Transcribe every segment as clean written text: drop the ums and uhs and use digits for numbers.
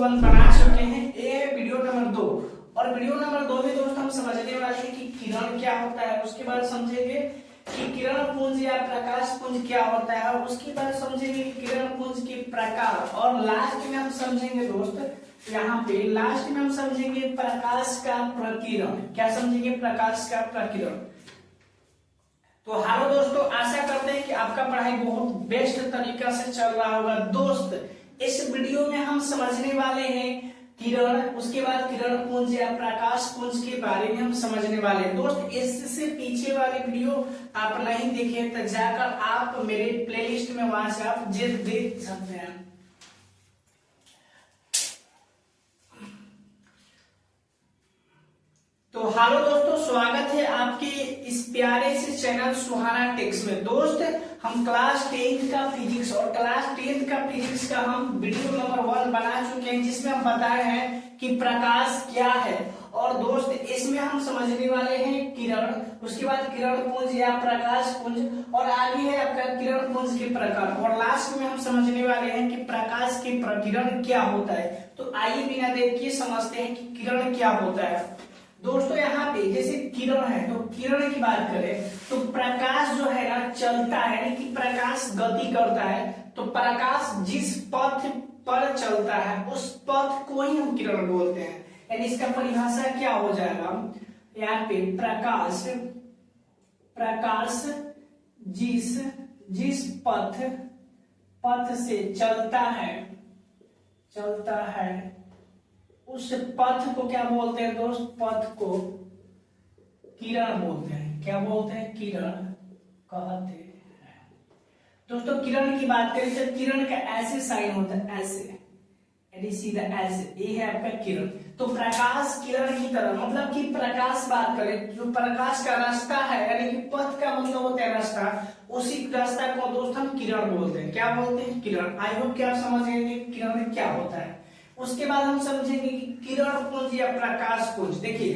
बना चुके हैं। ये है वीडियो नंबर 2 और वीडियो नंबर 2 में दोस्त हम समझने वाले हैं कि किरण क्या होता है। उसके बाद समझेंगे कि किरण पुंज या प्रकाश पुंज क्या होता है। उसके बाद समझेंगे किरण पुंज के प्रकार और लास्ट में हम समझेंगे दोस्त यहाँ पे लास्ट में हम समझेंगे प्रकाश का प्रकीर्णन। क्या समझेंगे? प्रकाश का प्रकीर्णन। तो हेलो दोस्तों, आशा करते हैं कि आपका पढ़ाई बहुत बेस्ट तरीका से चल रहा होगा। दोस्त इस वीडियो में हम समझने वाले हैं किरण, उसके बाद किरण पुंज या प्रकाश पुंज के बारे में हम समझने वाले हैं। दोस्त इससे पीछे वाले वीडियो आप नहीं देखे तो जाकर आप मेरे प्लेलिस्ट में वहां से आप देख सकते हैं। तो हेलो दोस्तों, स्वागत है आपके इस प्यारे से चैनल सुहाना टेक्स में। दोस्त हम क्लास 10th का फिजिक्स और क्लास 10th का फिजिक्स का हम वीडियो नंबर 1 बना चुके हैं, जिसमें हम बताए हैं कि प्रकाश क्या है। और दोस्त इसमें हम समझने वाले हैं किरण, उसके बाद किरण पुंज या प्रकाश पुंज और आगे है आपका किरण पुंज के प्रकार और लास्ट में हम समझने वाले हैं कि प्रकाश के प्रकीर्णन क्या होता है। तो आइए बिना देर किए समझते हैं कि किरण क्या होता है। दोस्तों यहाँ पे जैसे किरण है तो किरण की बात करें तो प्रकाश जो है ना चलता है, यानी कि प्रकाश गति करता है। तो प्रकाश जिस पथ पर चलता है उस पथ को ही हम किरण बोलते हैं। यानी इसका परिभाषा क्या हो जाएगा यहाँ पे प्रकाश जिस पथ से चलता है उस पथ को क्या बोलते हैं दोस्त? पथ को किरण बोलते हैं। क्या बोलते हैं? किरण कहते हैं। दोस्तों किरण की बात करें तो किरण का ऐसे साइन होता है, ऐसे सीधा ऐसे, ये है आपका किरण। तो प्रकाश किरण की तरह, मतलब कि प्रकाश बात करें जो प्रकाश का रास्ता है, यानी कि पथ का मतलब होता है रास्ता, उसी रास्ता को दोस्त हम किरण बोलते हैं। क्या बोलते हैं? किरण। आई होप कि आप समझ गए किरण क्या होता है। उसके बाद हम समझेंगे कि किरण पुंज या प्रकाश पुंज। देखिए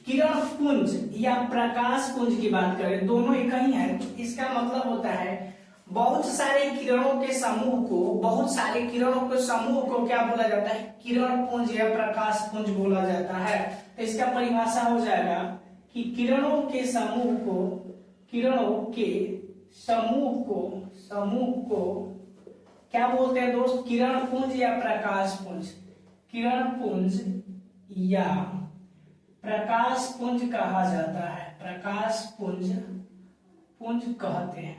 किरण पुंज या प्रकाश पुंज की बात करें, दोनों एक ही है। इसका मतलब होता है बहुत सारे किरणों के समूह को क्या बोला जाता है? किरण पुंज या प्रकाश पुंज बोला जाता है। तो इसका परिभाषा हो जाएगा कि किरणों के समूह को क्या बोलते हैं दोस्त? किरण पुंज या प्रकाश पुंज। किरण पुंज या प्रकाश पुंज कहा जाता है। प्रकाश पुंज कहते हैं।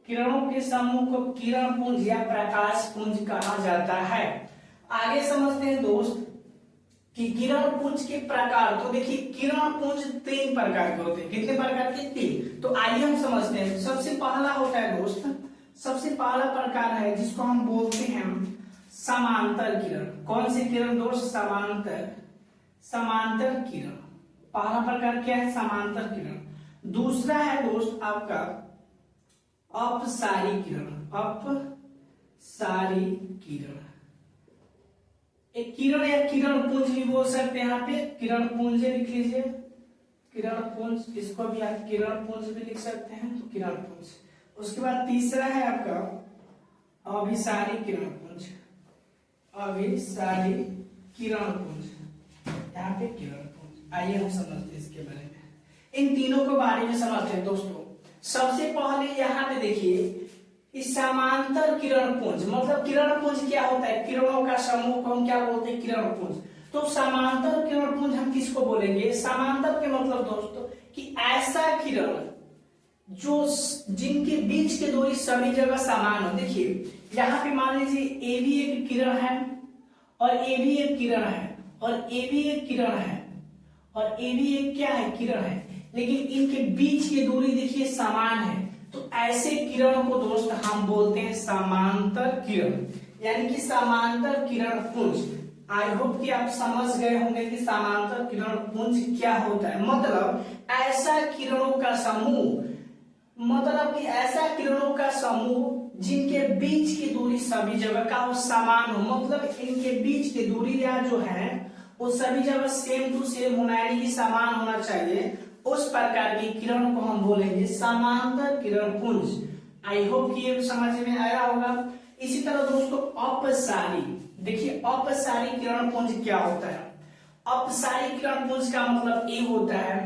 किरणों के समूह को किरण पुंज या प्रकाश पुंज कहा जाता है। आगे समझते हैं दोस्त कि किरण पुंज के प्रकार। तो देखिए किरण पुंज 3 प्रकार के होते हैं। कितने प्रकार के? 3। तो आइए हम समझते हैं। सबसे पहला होता है दोस्त, सबसे पहला प्रकार है जिसको हम बोलते हैं समांतर किरण। कौन सी किरण दोस्त? समांतर किरण। पहला प्रकार क्या है? समांतर किरण। दूसरा है दोस्त आपका अपसारी किरण। एक किरण या किरण पुंज भी बोल सकते हैं। यहाँ पे किरण पुंज लिख लीजिए, किरण पुंज। इसको भी आप किरण पुंज भी लिख सकते हैं, तो किरण पुंज। उसके बाद तीसरा है आपका अभिसारी किरण पुंज। अभिसारी किरण पुंज, यहाँ पे किरण पुंज। आइए हम समझते हैं इसके बारे में। इन तीनों के बारे में समझते हैं दोस्तों। सबसे पहले यहाँ पे देखिए इस समांतर किरण पुंज, मतलब किरण पुंज क्या होता है? किरणों का समूह को हम क्या बोलते हैं? किरण पुंज। तो समांतर किरण पुंज हम किसको बोलेंगे? समांतर के मतलब दोस्तों कि ऐसा किरण जो जिनके बीच की दूरी सभी जगह समान हो। देखिए यहाँ पे मान लीजिए ए भी एक किरण है और ए भी एक किरण है और ए भी एक किरण है और ए भी एक क्या है? किरण है, लेकिन इनके बीच की दूरी देखिए समान है। तो ऐसे किरण को दोस्त हम बोलते हैं समांतर किरण, यानी कि समांतर किरण पुंज। आई होप कि आप समझ गए होंगे कि समांतर किरण पुंज क्या होता है। मतलब ऐसा किरणों का समूह, मतलब कि ऐसा किरणों का समूह जिनके बीच की दूरी सभी जगह का वो समान हो। मतलब इनके बीच की दूरी या जो है वो सभी जगह सेम टू सेम होना, यानी कि समान होना चाहिए। उस प्रकार की किरण को हम बोलेंगे समांतर किरण पुंज। आई होप कि ये समझ में आया होगा। इसी तरह दोस्तों अपसारी, देखिए अपसारी किरण पुंज क्या होता है। अपसारी किरण पुंज का मतलब ये होता है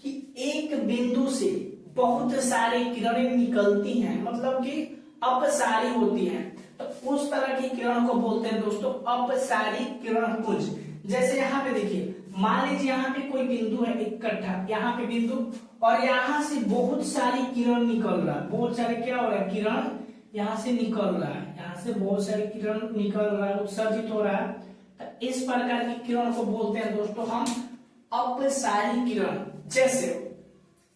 कि एक बिंदु से बहुत सारे किरणें निकलती हैं, मतलब कि अपसारी होती हैं, तो उस तरह की किरण को बोलते हैं दोस्तों अपसारी किरण पुंज। जैसे यहाँ पे देखिए, मान लीजिए यहाँ पे कोई बिंदु है इकट्ठा, यहाँ पे बिंदु, और यहाँ से बहुत सारी किरण निकल रहा है, बहुत सारे क्या हो रहा है, किरण यहाँ से निकल रहा है, यहाँ से बहुत सारी किरण निकल रहा है, उत्सर्जित हो रहा है। तो इस प्रकार की किरण को बोलते हैं दोस्तों हम अपसारी किरण। जैसे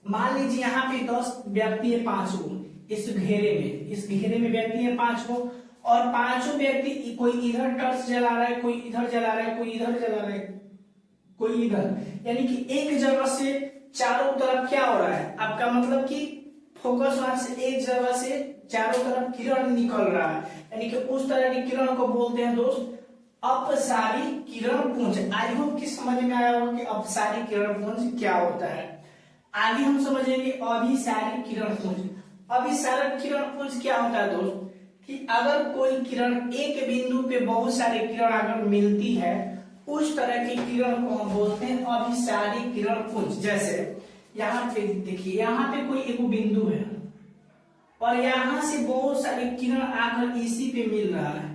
मान लीजिए यहाँ पे 10 व्यक्ति है, 5 गो इस घेरे में व्यक्ति है 5 गो, और पांचों व्यक्ति कोई इधर टर्च जला रहा है, कोई इधर जला रहा है, कोई इधर जला रहा है, कोई इधर, यानी कि एक जगह से चारों तरफ क्या हो रहा है आपका, मतलब कि फोकस वहां से एक जगह से चारों तरफ किरण निकल रहा है, यानी कि उस तरह की किरण को बोलते हैं दोस्त अपसारी किरण पुंज। आई होप कि समझ में आया होगा कि अपसारी किरण पुंज क्या होता है। आगे हम समझेंगे अभिसारी किरण पुंज। अभिसारक किरण पुंज क्या होता है दोस्त, कि अगर कोई किरण एक बिंदु पे बहुत सारे किरण अगर मिलती है, उस तरह की किरण को हम बोलते हैं अभिसारी किरण पुंज। जैसे यहाँ पे देखिए, यहाँ पे कोई एक बिंदु है और यहाँ से बहुत सारे किरण आकर इसी पे मिल रहा है,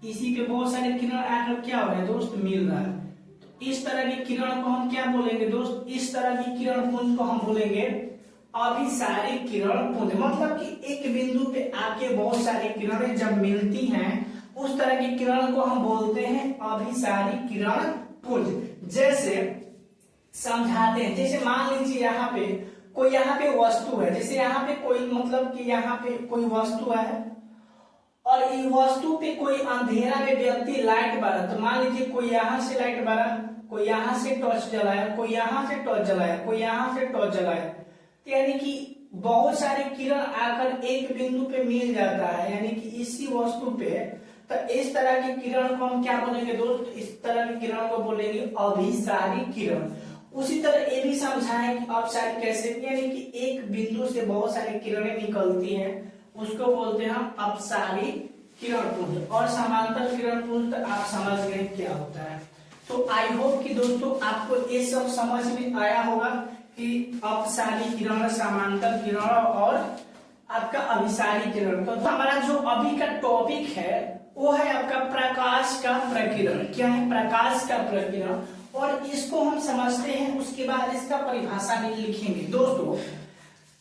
इसी पे बहुत सारे किरण आकर क्या हो रहा है दोस्त, मिल रहा है। तो इस तरह की किरण को हम क्या बोलेंगे दोस्त, इस तरह की किरण पुंज को हम बोलेंगे अभिसारी किरण पुंज। मतलब कि एक बिंदु पे आके बहुत सारी किरणें जब मिलती हैं, उस तरह की किरण को हम बोलते हैं अभिसारी किरण पुंज। जैसे समझाते हैं, जैसे मान लीजिए यहाँ पे वस्तु है, जैसे यहाँ पे कोई, मतलब कि यहाँ पे कोई वस्तु है और इस वस्तु पे कोई अंधेरा में व्यक्ति लाइट बारा, तो मान लीजिए कोई यहाँ से लाइट बारा, कोई यहाँ से टॉर्च जलाया, कोई यहाँ से टॉर्च जलाया, कोई यहाँ से टॉर्च जलाया, तो यानी कि बहुत सारे किरण आकर एक बिंदु पे मिल जाता है, यानी कि इसी वस्तु पे। तो इस तरह की किरण को हम क्या बोलेंगे दोस्त, इस तरह की किरण को बोलेंगे अभिसारी किरण। उसी तरह ये भी समझाएं कि अपसारी कैसे, यानी कि एक बिंदु से बहुत सारी किरणें निकलती हैं, उसको बोलते हैं हम अपसारी किरण पुंज। और समांतर किरण पुंज तो आप समझ गए क्या होता है। तो आई होप कि दोस्तों आपको ये सब समझ में आया होगा कि अपसारी किरण, समांतर किरण और आपका अभिसारी किरण। तो हमारा जो अभी का टॉपिक है वो है आपका प्रकाश का प्रकीर्ण। क्या है प्रकाश का प्रकीर्ण, और इसको हम समझते हैं, उसके बाद इसका परिभाषा में लिखेंगे। दोस्तों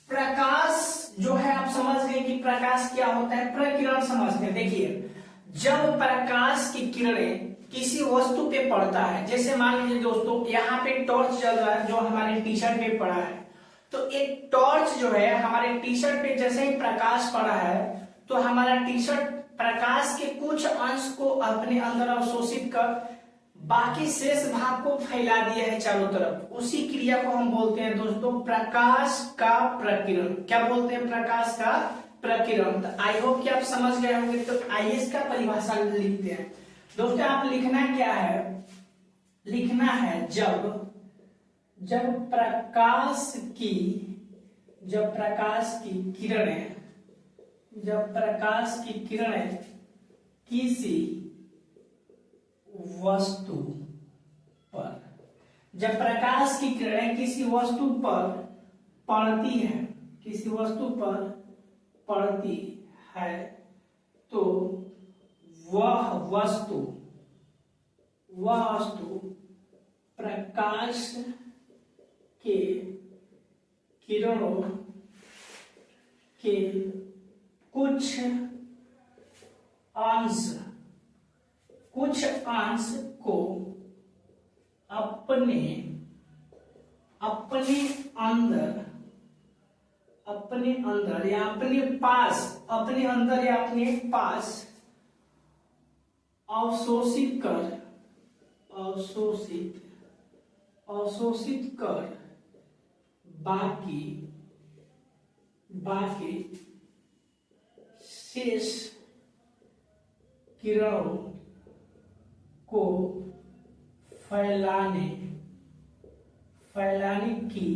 प्रकाश जो है आप समझ गए कि प्रकाश क्या होता है, प्रकीर्ण समझते हैं। देखिए जब प्रकाश की किरणें किसी वस्तु पे पड़ता है, जैसे मान लीजिए दोस्तों यहाँ पे टॉर्च जल रहा है जो हमारे टी शर्ट पे पड़ा है, तो एक टॉर्च जो है हमारे टी शर्ट पे जैसे ही प्रकाश पड़ा है, तो हमारा टी शर्ट प्रकाश के कुछ अंश को अपने अंदर अवशोषित कर बाकी शेष भाग को फैला दिया है चारों तरफ। उसी क्रिया को हम बोलते हैं दोस्तों प्रकाश का प्रकीर्ण। क्या बोलते हैं, प्रकाश का प्रकीर्ण। तो आई होप कि आप समझ गए होंगे। तो आइए इसका परिभाषा लिखते हैं। दोस्तों आप लिखना क्या है, लिखना है जब प्रकाश की किरणें किसी वस्तु पर, जब प्रकाश की किरणें किसी वस्तु पर पड़ती है, किसी वस्तु पर पड़ती है, तो वह वस्तु प्रकाश के किरणों के कुछ अंश को अपने अंदर या अपने पास अवशोषित कर बाकी शेष किरणों को फैलाने की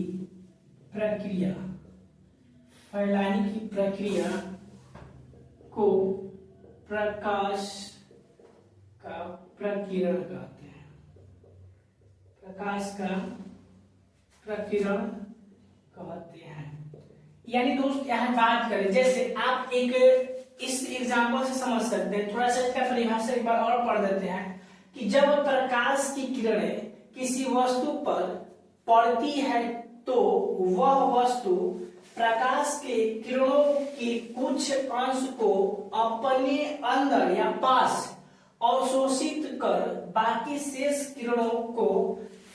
प्रक्रिया को प्रकाश का प्रकीर्ण कहते हैं। प्रकाश का प्रकीर्ण कहते हैं। यानी दोस्त यहाँ बात करें, जैसे आप एक इस एग्जाम्पल से समझ सकते हैं, थोड़ा सा इसका परिभाषा एक बार और पढ़ देते हैं कि जब प्रकाश की किरणें किसी वस्तु पर पड़ती है तो वह वस्तु प्रकाश के किरणों के कुछ अंश को अपने अंदर या पास अवशोषित कर बाकी शेष किरणों को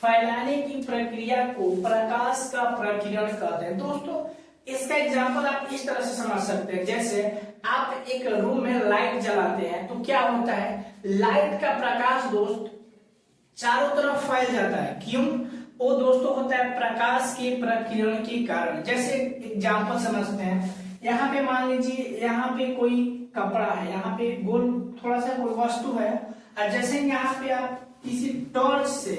फैलाने की प्रक्रिया को प्रकाश का प्रकीर्ण कहते हैं। दोस्तों इसका एग्जाम्पल आप इस तरह से समझ सकते हैं, जैसे आप एक रूम में लाइट जलाते हैं तो क्या होता है, लाइट का प्रकाश दोस्त चारों तरफ फैल जाता है। क्यों? वो दोस्तों होता है प्रकाश के प्रकीर्ण के कारण। जैसे एग्जाम्पल समझते हैं, यहाँ पे मान लीजिए यहाँ पे कोई कपड़ा है, यहाँ पे गोल थोड़ा सा कोई वस्तु है, और जैसे यहाँ पे आप किसी टॉर्च से,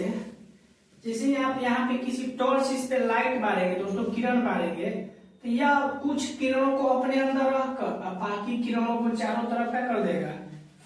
जैसे आप यहाँ पे किसी टॉर्च इस पे लाइट मारेंगे दोस्तों, किरण मारेंगे, तो यह कुछ किरणों को अपने अंदर रखकर बाकी किरणों को चारों तरफ क्या कर देगा,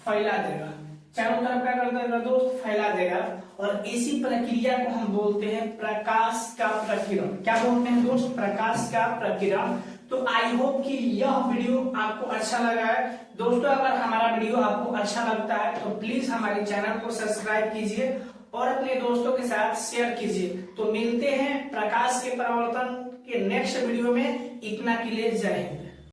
फैला देगा। चारों तरफ क्या कर देगा दोस्त, फैला देगा। और इसी प्रक्रिया को हम बोलते हैं प्रकाश का प्रकीर्ण। क्या बोलते हैं दोस्त, प्रकाश का प्रकीर्ण। तो आई होप कि यह वीडियो आपको अच्छा लगा है। दोस्तों अगर हमारा वीडियो आपको अच्छा लगता है तो प्लीज हमारे चैनल को सब्सक्राइब कीजिए और अपने दोस्तों के साथ शेयर कीजिए। तो मिलते हैं प्रकाश के परावर्तन के नेक्स्ट वीडियो में। इतना के लिए जय हिंद।